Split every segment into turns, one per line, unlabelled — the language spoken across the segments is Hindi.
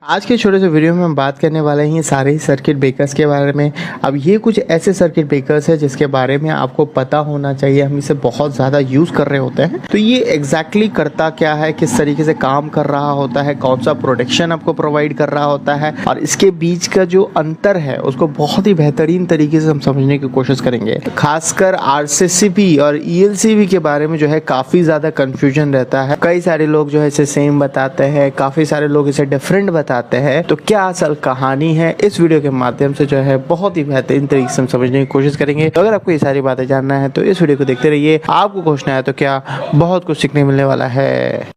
आज के छोटे से वीडियो में हम बात करने वाले हैं सारे ही सर्किट ब्रेकर्स के बारे में। अब ये कुछ ऐसे सर्किट ब्रेकर्स है जिसके बारे में आपको पता होना चाहिए, हम इसे बहुत ज़्यादा यूज़ कर रहे होते हैं। तो ये एग्जैक्टली करता क्या है, किस तरीके से काम कर रहा होता है, कौन सा प्रोटेक्शन आपको प्रोवाइड कर रहा होता है और इसके बीच का जो अंतर है उसको बहुत ही बेहतरीन तरीके से हम समझने की कोशिश करेंगे। खासकर RCCB और ELCB के बारे में जो है काफ़ी ज़्यादा कन्फ्यूजन रहता है। कई सारे लोग जो है इसे सेम बताते हैं, काफ़ी सारे लोग इसे डिफरेंट बताते हैं। तो क्या असल कहानी है, इस वीडियो के माध्यम से जो है बहुत ही बेहतरीन तरीके से हम समझने की कोशिश करेंगे। तो अगर आपको ये सारी बातें जानना है तो इस वीडियो को देखते रहिए। आपको पूछना है तो क्या, बहुत कुछ सीखने मिलने वाला है।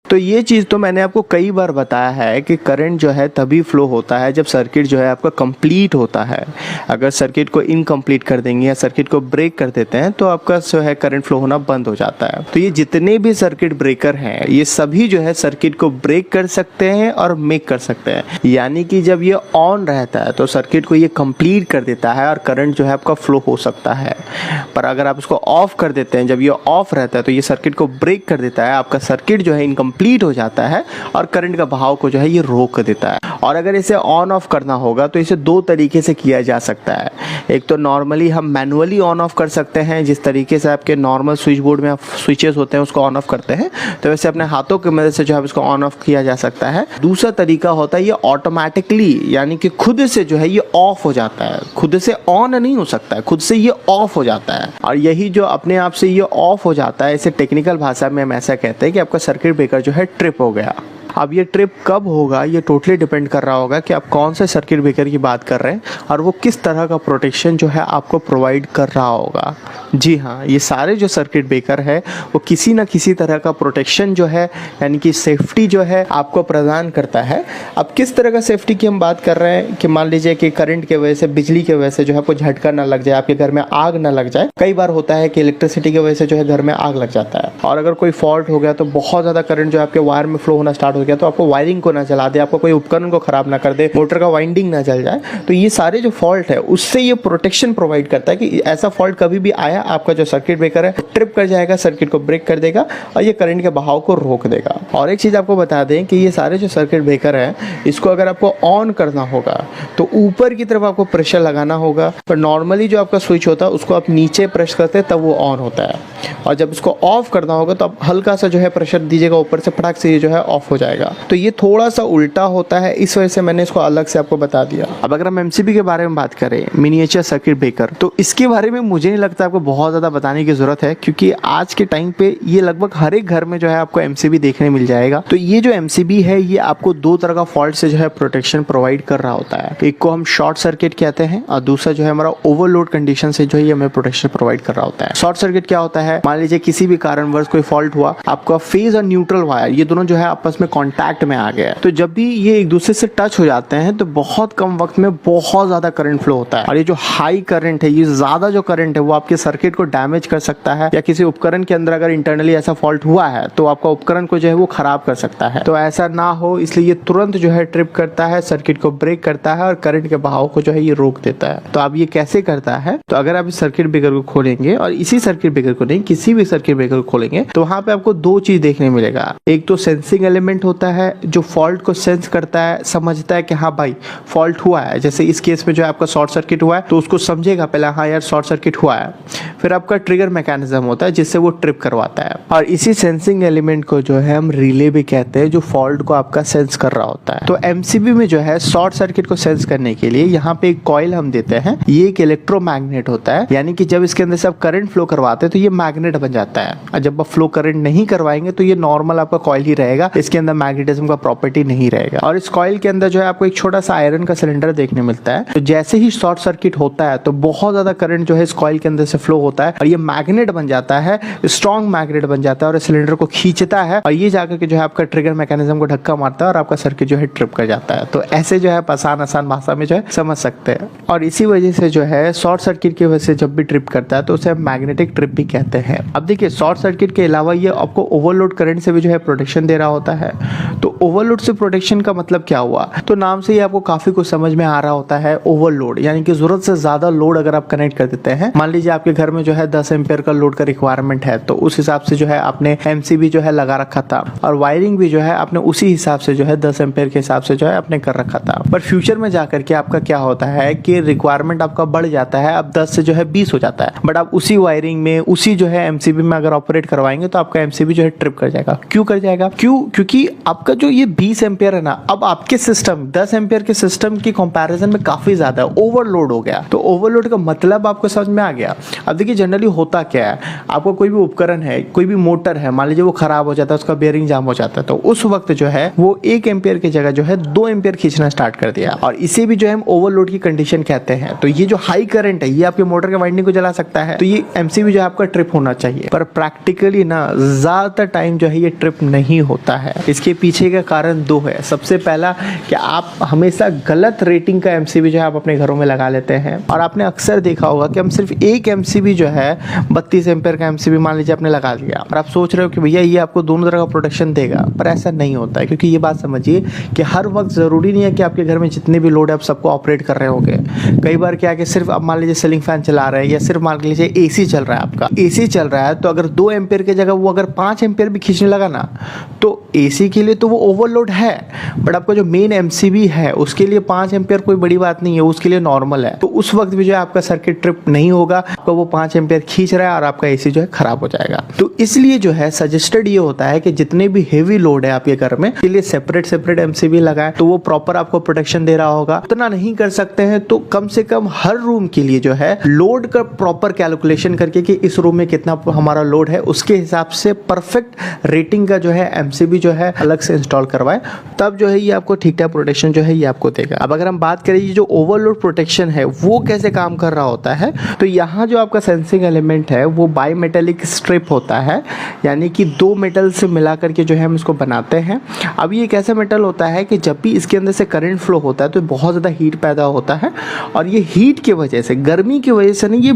तो ये चीज़ तो मैंने आपको कई बार बताया है कि करंट जो है तभी फ्लो होता है जब सर्किट जो है आपका कंप्लीट होता है। अगर सर्किट को इनकम्प्लीट कर देंगे या सर्किट को ब्रेक कर देते हैं तो आपका जो है करंट फ्लो होना बंद हो जाता है। तो ये जितने भी सर्किट ब्रेकर हैं ये सभी जो है सर्किट को ब्रेक कर सकते हैं और मेक कर सकते हैं। यानी कि जब ये ऑन रहता है तो सर्किट को ये कंप्लीट कर देता है और करंट जो है आपका फ्लो हो सकता है। पर अगर आप इसको ऑफ कर देते हैं, जब ये ऑफ रहता है तो ये सर्किट को ब्रेक कर देता है, आपका सर्किट जो है इनकम्प्लीट हो जाता है और करंट का बहाव को जो है ये रोक देता है। और अगर इसे ऑन ऑफ करना होगा तो इसे दो तरीके से किया जा सकता है। एक तो नॉर्मली हम मैनुअली ऑन ऑफ कर सकते हैं, जिस तरीके से आपके नॉर्मल स्विच बोर्ड में आप स्विचेस होते हैं उसको ऑन ऑफ करते हैं, तो वैसे अपने हाथों की मदद से जो है इसको ऑन ऑफ किया जा सकता है। दूसरा तरीका होता है ये ऑटोमेटिकली, यानी कि खुद से जो है ये ऑफ हो जाता है। खुद से ऑन नहीं हो सकता है, खुद से ये ऑफ हो जाता है। और यही जो अपने आप से ये ऑफ हो जाता है, इसे टेक्निकल भाषा में हम ऐसा कहते हैं कि आपका सर्किट ब्रेकर जो है ट्रिप हो गया। अब ये ट्रिप कब होगा ये टोटली डिपेंड कर रहा होगा कि आप कौन से सर्किट ब्रेकर की बात कर रहे हैं और वो किस तरह का प्रोटेक्शन जो है आपको प्रोवाइड कर रहा होगा। जी हाँ, ये सारे जो सर्किट ब्रेकर है वो किसी न किसी तरह का प्रोटेक्शन जो है, यानी कि सेफ्टी जो है आपको प्रदान करता है। अब किस तरह का सेफ्टी की हम बात कर रहे हैं कि मान लीजिए कि करंट के वजह से, बिजली के वजह से जो है आपको झटका ना लग जाए, आपके घर में आग ना लग जाए। कई बार होता है कि इलेक्ट्रिसिटी की वजह से जो है घर में आग लग जाता है और अगर कोई फॉल्ट हो गया तो बहुत ज़्यादा करंट जो है आपके वायर में फ्लो होना स्टार्ट हो गया तो आपको वायरिंग को ना जला दे, आपको कोई उपकरण को खराब ना कर दे, मोटर का वाइंडिंग ना जल जाए। तो ये सारे जो फॉल्ट है उससे ये प्रोटेक्शन प्रोवाइड करता है कि ऐसा फॉल्ट कभी भी आया, आपका जो सर्किट ब्रेकर है ट्रिप कर जाएगा, सर्किट को ब्रेक कर देगा और ये करंट के बहाव को रोक देगा। और एक चीज़ आपको बता दें कि ये सारे जो सर्किट ब्रेकर है इसको अगर आपको ऑन करना होगा तो ऊपर की तरफ आपको प्रेशर लगाना होगा। पर नॉर्मली जो आपका स्विच होता है उसको आप नीचे प्रेस करते हैं तब वो ऑन होता है, और जब इसको ऑफ करना होगा तो आप हल्का सा जो है प्रेशर दीजिएगा ऊपर से, फटाक से ये जो है ऑफ हो जाएगा। तो ये थोड़ा सा उल्टा होता है, इस वजह से मैंने इसको अलग से आपको बता दिया। अब अगर हम MCB के बारे में बात करें, मिनिएचर सर्किट ब्रेकर, तो इसके बारे में मुझे नहीं लगता आपको बहुत ज़्यादा बताने की ज़रूरत है, क्योंकि आज के टाइम पे ये लगभग हर एक घर में जो है आपको MCB देखने मिल जाएगा। तो ये जो MCB है ये आपको दो तरह का फॉल्ट से जो है प्रोटेक्शन प्रोवाइड कर रहा होता है। एक को हम शॉर्ट सर्किट कहते हैं और दूसरा जो है हमारा ओवरलोड कंडीशन से जो है ये हमें प्रोटेक्शन प्रोवाइड कर रहा होता है। शॉर्ट सर्किट क्या होता है, मान लीजिए किसी भी कारणवश कोई फॉल्ट हुआ, आपका फेज और न्यूट्रल वायर ये दोनों जो है आपस में कॉन्टैक्ट में आ गया, तो जब भी ये एक दूसरे से टच हो जाते हैं तो बहुत कम वक्त में बहुत ज्यादा करंट फ्लो होता है। और ये जो हाई करंट है, ये ज्यादा जो करंट है वो आपके सर्किट को डैमेज कर सकता है, या किसी उपकरण के अंदर अगर इंटरनली ऐसा फॉल्ट हुआ है तो आपका उपकरण को जो है वो खराब कर सकता है। तो ऐसा ना हो इसलिए ये तुरंत जो है ट्रिप करता है, सर्किट को ब्रेक करता है और करंट के बहाव को जो है ये रोक देता है। तो अब ये कैसे करता है, तो अगर आप इस सर्किट ब्रेकर को खोलेंगे और इसी सर्किट ब्रेकर को नहीं, किसी भी सर्किट ब्रेकर को खोलेंगे तो वहां पे आपको दो चीज देखने मिलेगा। एक तो सेंसिंग एलिमेंट होता है जो फॉल्ट को सेंस करता है, समझता है कि हाँ भाई फॉल्ट हुआ है। जैसे इस केस में जो है आपका शॉर्ट सर्किट हुआ है तो उसको समझेगा पहले, हाँ यार शॉर्ट सर्किट हुआ है। फिर आपका ट्रिगर मैकेनिज्म होता है जिससे वो ट्रिप करवाता है, और इसी सेंसिंग एलिमेंट को जो है हम रिले भी कहते हैं, जो फॉल्ट को आपका सेंस कर रहा होता है। तो MCB में जो है शॉर्ट सर्किट को सेंस करने के लिए यहाँ पे एक कॉइल हम देते हैं, ये एक इलेक्ट्रोमैग्नेट होता है, यानी कि जब इसके अंदर से आप करंट फ्लो करवाते हैं तो ये मैग्नेट बन जाता है, और जब आप फ्लो करंट नहीं करवाएंगे तो ये नॉर्मल आपका कॉइल ही रहेगा, इसके अंदर मैग्नेटिज्म का प्रॉपर्टी नहीं रहेगा। और इस कॉइल के अंदर जो है आपको एक छोटा सा आयरन का सिलेंडर देखने मिलता है। तो जैसे ही शॉर्ट सर्किट होता है तो बहुत ज्यादा करंट जो है इस कॉइल के अंदर से फ्लो होता है और ये मैग्नेट बन जाता है, स्ट्रॉन्ग मैग्नेट बन जाता है और इस सिलेंडर को खींचता है और ये जाकर के जो है आपका ट्रिगर मैकेनिज्म को धक्का मारता है और आपका सर्किट जो है ट्रिप कर जाता है। तो ऐसे जो है आसान भाषा में जो है समझ सकते हैं। और इसी वजह से जो है शॉर्ट सर्किट की वजह से जब भी ट्रिप करता है तो उसे मैग्नेटिक ट्रिप भी कहते हैं। अब देखिए शॉर्ट सर्किट के अलावा ये आपको ओवरलोड करंट से भी जो है प्रोटेक्शन दे रहा होता है, तो ओवरलोड से प्रोटेक्शन का मतलब क्या हुआ? तो नाम से ही आपको काफी कुछ समझ में आ रहा होता है। ओवरलोड यानी कि जरूरत से ज्यादा लोड अगर आप कनेक्ट कर देते हैं, मान लीजिए आपके घर में जो है 10 एम्पियर का लोड का रिक्वायरमेंट है, तो उस हिसाब से जो है आपने एमसीबी जो है लगा रखा था और वायरिंग भी जो है आपने उसी हिसाब से जो है 10 एम्पियर के हिसाब से जो है आपने कर रखा था। पर फ्यूचर में जाकर के आपका क्या होता है कि रिक्वायरमेंट आपका बढ़ जाता है, अब 10 से जो है 20 हो जाता है, बट आप उसी वायरिंग में उसी जो है एमसीबी में अगर ऑपरेट करवाएंगे तो आपका एमसीबी जो है ट्रिप कर जाएगा। क्यों कर जाएगा? क्योंकि आपका जो ये 20 एम्पियर है ना, अब आपके सिस्टम 10 एम्पियर के सिस्टम की कंपैरिजन में काफी ज्यादा ओवरलोड हो गया। तो ओवरलोड का मतलब आपको समझ में आ गया। अब देखिए जनरली होता क्या है, आपको कोई भी उपकरण है, कोई भी मोटर है, मान लीजिए वो खराब हो जाता है, उसका बेयरिंग जाम हो जाता है, तो उस वक्त जो है वो 1 एम्पियर की जगह जो है 2 एम्पियर खींचना स्टार्ट कर दिया, और इसे भी जो है हम ओवरलोड की कंडीशन कहते हैं। तो ये जो हाई करंट है ये आपके मोटर के वाइंडिंग को जला सकता है, तो ये एमसीबी जो है आपका ट्रिप होना चाहिए। पर प्रैक्टिकली ना ज्यादातर टाइम जो है ये ट्रिप नहीं होता है। इसके पीछे का कारण 2 है। सबसे पहला कि आप हमेशा गलत रेटिंग का एमसीबी जो है आप अपने घरों में लगा लेते हैं, और आपने अक्सर देखा होगा कि हम सिर्फ एक एमसीबी जो है 32 एम्पियर का एमसीबी मान लीजिए आपने लगा दिया, और आप सोच रहे हो कि भैया ये आपको दोनों तरह का प्रोटेक्शन देगा, पर ऐसा नहीं होता है। क्योंकि ये बात समझिए कि हर वक्त जरूरी नहीं है कि आपके घर में जितने भी लोड है आप सबको ऑपरेट कर रहे होंगे। कई बार क्या है कि सिर्फ आप मान लीजिए सीलिंग फैन चला रहे हैं, या सिर्फ मान लीजिए एसी चल रहा है, आपका एसी चल रहा है, तो अगर 2 एम्पियर की जगह वो अगर 5 एम्पियर भी खींचने लगा ना, तो एसी के लिए तो वो ओवरलोड है, बट आपका जो मेन एमसीबी है उसके लिए 5 एम्पियर कोई बड़ी बात नहीं है, उसके लिए नॉर्मल है। तो उस वक्त भी जो है आपका सर्किट ट्रिप नहीं होगा, आपका वो 5 एम्पियर खींच रहा है और आपका एसी जो है खराब हो जाएगा। तो इसलिए जो है सजेस्टेड ये होता है कि जितने भी हेवी लोड है आपके घर में, के लिए सेपरेट एमसीबी लगाएं, तो वो प्रॉपर आपको प्रोटेक्शन दे रहा होगा। उतना नहीं कर सकते हैं तो कम से कम हर रूम के लिए जो है लोड का प्रॉपर कैलकुलेशन करके कि इस रूम में कितना हमारा लोड है, उसके हिसाब से परफेक्ट रेटिंग का जो है एमसीबी जो है अलग से इंस्टॉल करवाएं, तब जो है ये आपको ठीक ठाक प्रोटेक्शन जो है ये आपको देगा। अब अगर हम बात करें ये जो ओवरलोड प्रोटेक्शन है वो कैसे काम कर रहा होता है, तो यहाँ जो आपका सेंसिंग एलिमेंट है वो बाई मेटेलिक स्ट्रिप होता है, यानी कि 2 मेटल से मिला करके जो है हम इसको बनाते हैं। अब ये एक ऐसा मेटल होता है कि जब भी इसके अंदर से करंट फ्लो होता है तो बहुत ज़्यादा हीट पैदा होता है, और ये हीट की वजह से, गर्मी की वजह से नहीं, ये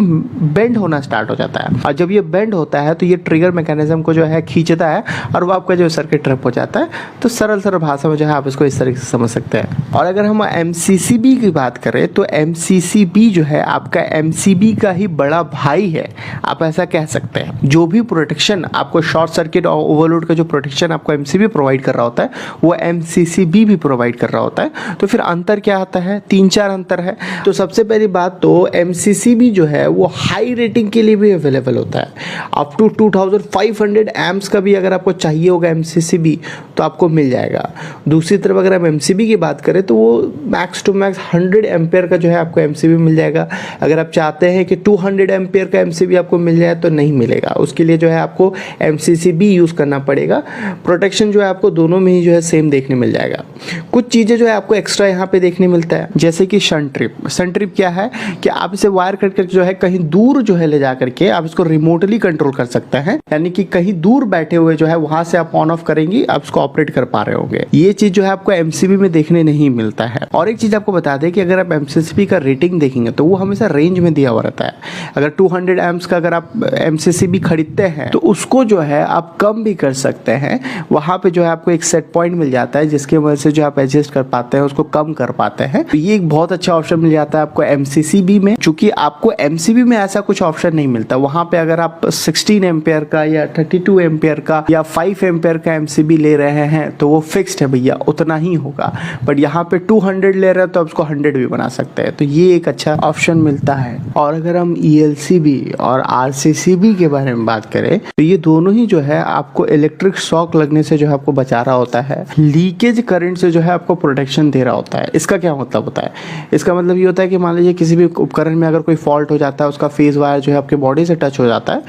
बेंड होना स्टार्ट हो जाता है, और जब ये बेंड होता है तो ये ट्रिगर मैकेनिज्म को जो है खींचता है और वो आपका जो सर्किट ट्रिप हो जाता है। तो सरल भाषा में जो है आप इसको इस तरीके से समझ सकते हैं। और अगर हम एमसीसीबी की बात करें तो एमसीसीबी जो है आपका एमसीबी का ही बड़ा भाई है, आप ऐसा कह सकते हैं। जो भी प्रोटेक्शन आपको शॉर्ट सर्किट और ओवरलोड का जो प्रोटेक्शन आपको एमसीबी प्रोवाइड कर रहा होता है वो एमसीसीबी भी प्रोवाइड कर रहा होता है। तो फिर अंतर क्या आता है? 3-4 अंतर है। तो सबसे पहली बात तो एमसीसीबी जो है वो हाई रेटिंग के लिए भी अवेलेबल होता है, अप टू 2500 एम्प्स का भी अगर आपको चाहिए होगा एमसीसीबी तो आपको मिल जाएगा। दूसरी तरफ अगर हम एमसीबी की बात करें तो वो मैक्स टू मैक्स 100 एम्पियर का जो है आपको एमसीबी मिल जाएगा। अगर आप चाहते हैं कि 200 एम्पियर का एमसीबी आपको मिल जाए तो नहीं मिलेगा, उसके लिए जो है आपको एमसीसीबी यूज करना पड़ेगा। प्रोटेक्शन जो है आपको दोनों में ही जो है सेम देखने मिल जाएगा। कुछ चीजें जो है आपको एक्स्ट्रा यहाँ पे देखने मिलता है, जैसे कि शन ट्रिप। शन ट्रिप क्या है कि आप इसे वायर कट करके जो है कहीं दूर जो है ले जा करके आप इसको रिमोटली कंट्रोल कर सकते हैं, यानी कि कहीं दूर बैठे हुए जो है वहां से आप ऑन ऑफ करेंगी, आप इसको ऑपरेट कर पा रहे होंगे। ये चीज जो है आपको एमसीबी में देखने नहीं मिलता है। और एक चीज आपको बता दें कि अगर आप एमसीसीबी का रेटिंग देखेंगे तो वो हमेशा रेंज में दिया हुआ रहता है। अगर 200 एम्प्स का अगर आप एमसीसीबी खरीदते हैं तो उसको जो है आप कम भी कर सकते हैं। वहां पे जो है आपको एक सेट पॉइंट मिल जाता है जिसकी वजह से जो आप एडजस्ट कर पाते हैं, उसको कम कर पाते हैं। तो ये एक बहुत अच्छा ऑप्शन मिल जाता है आपको एमसीसीबी में, चूंकि आपको एमसीबी में ऐसा कुछ ऑप्शन नहीं मिलता। वहां पे अगर आप 16 एम्पियर का या 32 एम्पियर का या 5 एम्पियर का एमसीबी ले रहे हैं तो वो फिक्स्ड है भैया, उतना ही होगा। बट यहाँ पे 200 ले रहे हैं तो आप उसको 100 भी बना सकते हैं। तो ये एक अच्छा ऑप्शन मिलता है। और अगर हम ईएलसीबी और आरसीसीबी के बारे में बात करें तो ये दोनों ही जो है आपको इलेक्ट्रिक शॉक लगने से जो है आपको बचा रहा होता है, लीकेज करंट से जो है आपको प्रोटेक्शन दे रहा होता है। इसका क्या मतलब होता है? इसका मतलब ये होता है कि मान लीजिए किसी भी उपकरण में अगर कोई फॉल्ट हो जाता है, उसका फेज वायर जो है आपके बॉडी से टच हो जाता है,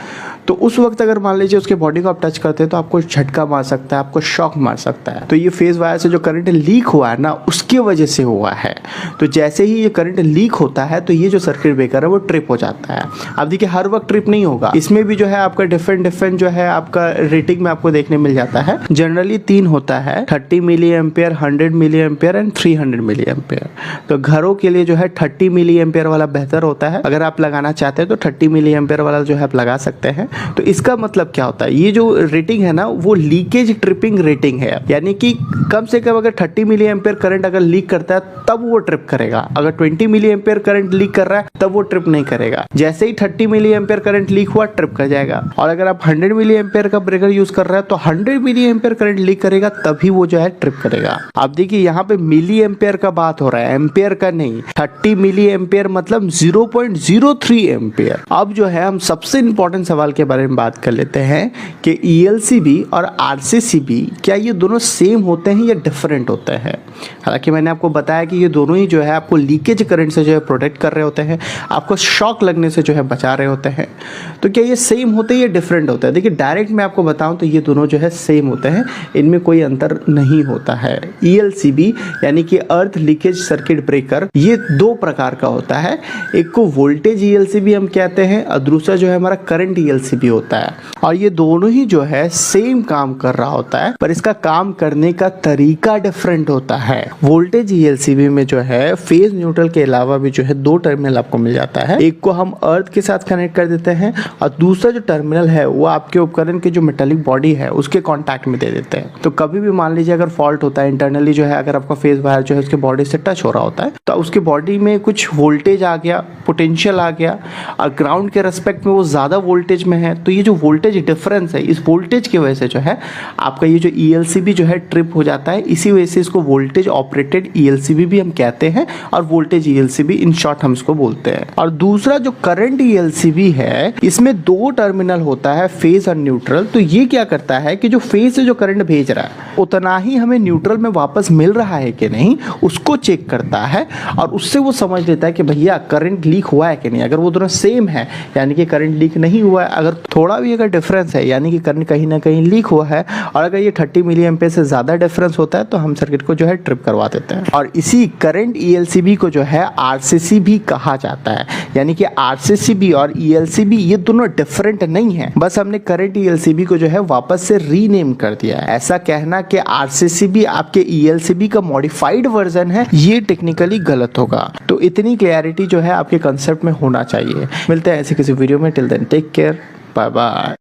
तो उस वक्त अगर मान लीजिए उसके बॉडी को आप टच करते हैं तो आपको झटका मार सकता है, आपको शॉक मार सकता है। तो ये फेज वायर से जो करंट लीक हुआ है ना, उसकी वजह से हुआ है। तो जैसे ही ये करंट लीक होता है तो ये जो सर्किट ब्रेकर है वो ट्रिप हो जाता है। अब देखिए हर वक्त ट्रिप नहीं होगा, इसमें भी जो है आपका डिफरेंट जो है आपका रेटिंग में आपको देखने मिल जाता है। जनरली 3 होता है, 30 milliampere, 100 milliampere and 300 milliampere. तो घरों के लिए जो है 30 मिली एम्पियर वाला बेहतर होता है। अगर आप लगाना चाहते हैं तो 30 मिली एम्पियर वाला जो है आप लगा सकते हैं। तो इसका मतलब क्या होता है, ये जो रेटिंग है ना वो लीकेज ट्रिपिंग रेटिंग है, यानी कि कम से कम अगर 30 मिली एम्पेयर करंट अगर लीक करता है तब वो ट्रिप करेगा, अगर 20 मिली एम्पेयर करंट लीक कर रहा है तब वो ट्रिप नहीं करेगा। जैसे ही 30 मिली एम्पेयर करंट लीक हुआ ट्रिप कर जाएगा। और अगर आप 100 मिली एम्पेयर का ब्रेकर यूज कर रहे हैं तो 100 मिली एम्पेयर करंट लीक करेगा तभी वो जो है ट्रिप करेगा। आप देखिए यहाँ पे मिली एम्पेयर का बात हो रहा है, एम्पेयर का नहीं। 30 मिली एम्पेयर मतलब 0.03 एम्पेयर। अब जो है हम सबसे इंपॉर्टेंट सवाल के बारे में बात कर लेते हैं कि ELCB और RCCB क्या ये दोनों सेम होते हैं या डिफरेंट होते हैं। हालांकि मैंने आपको बताया कि ये दोनों ही जो है आपको लीकेज करंट से जो है प्रोटेक्ट कर रहे होते हैं, आपको शॉक लगने से जो है बचा रहे होते हैं। तो क्या ये सेम होते हैं या डिफरेंट होता है? देखिए डायरेक्ट मैं आपको बताऊं तो ये दोनों जो है सेम होते हैं, इनमें कोई अंतर नहीं होता है। ELCB यानी कि अर्थ लीकेज सर्किट ब्रेकर ये दो प्रकार का होता है, एक को वोल्टेज ELCB हम कहते हैं और दूसरा जो है हमारा करंट ELCB होता है। और ये दोनों ही जो है सेम काम कर रहा होता है पर इसका काम करने का तरीका डिफरेंट होता है। वोल्टेज ELCB में जो है फेज न्यूट्रल के अलावा भी जो है दो टर्मिनल आपको मिल जाता है, एक को हम अर्थ के साथ कनेक्ट कर देते हैं और दूसरा जो टर्मिनल है वो आपके उपकरण की जो मेटालिक बॉडी है उसके कांटेक्ट में दे देते हैं। तो कभी भी मान लीजिए अगर फॉल्ट होता है इंटरनली जो है, अगर आपका फेज वायर जो है उसके बॉडी से टच हो रहा होता है तो उसके बॉडी में कुछ वोल्टेज आ गया, पोटेंशियल आ गया और ग्राउंड के रेस्पेक्ट में वो ज्यादा वोल्टेज में है, तो ये जो वोल्टेज डिफरेंस है इस वोल्टेज की वजह से जो है आपका ये जो ELCB जो है ट्रिप हो जाता है। इसी वजह से इसको वोल्टेज ऑपरेटेड ELCB भी हम कहते हैं और वोल्टेज ELCB इन शॉर्ट हम इसको बोलते हैं। और दूसरा जो करंट ELCB है इसमें दो टर्मिनल होता है, फेज और न्यूट्रल। तो ये क्या करता है कि जो फेज से जो करंट भेज रहा है उतना ही हमें न्यूट्रल में वापस मिल रहा है कि नहीं उसको चेक करता है और उससे वो समझ लेता है कि भैया करंट लीक हुआ है कि नहीं। अगर वो दोनों सेम है यानी कि करंट लीक नहीं हुआ है, अगर थोड़ा भी अगर डिफरेंस है यानी कि करंट कहीं ना कहीं लीक हुआ है, और अगर ये 30 मिली एम्पेयर से ज्यादा डिफरेंस होता है तो हम सर्किट को जो है ट्रिप करवा देते हैं। और इसी करंट ELCB को जो है RCC भी कहा जाता है, यानी कि RCCB और ELCB ये दोनों डिफरेंट नहीं है, बस हमने करंट ELCB को जो है वापस से रीनेम कर दिया है। ऐसा कहना कि RCCB आपके ELCB का मॉडिफाइड वर्जन है ये टेक्निकली गलत होगा। तो इतनी क्लैरिटी जो है आपके कंसेप्ट में होना चाहिए। मिलते हैं ऐसे किसी वीडियो में, till then take care, bye bye.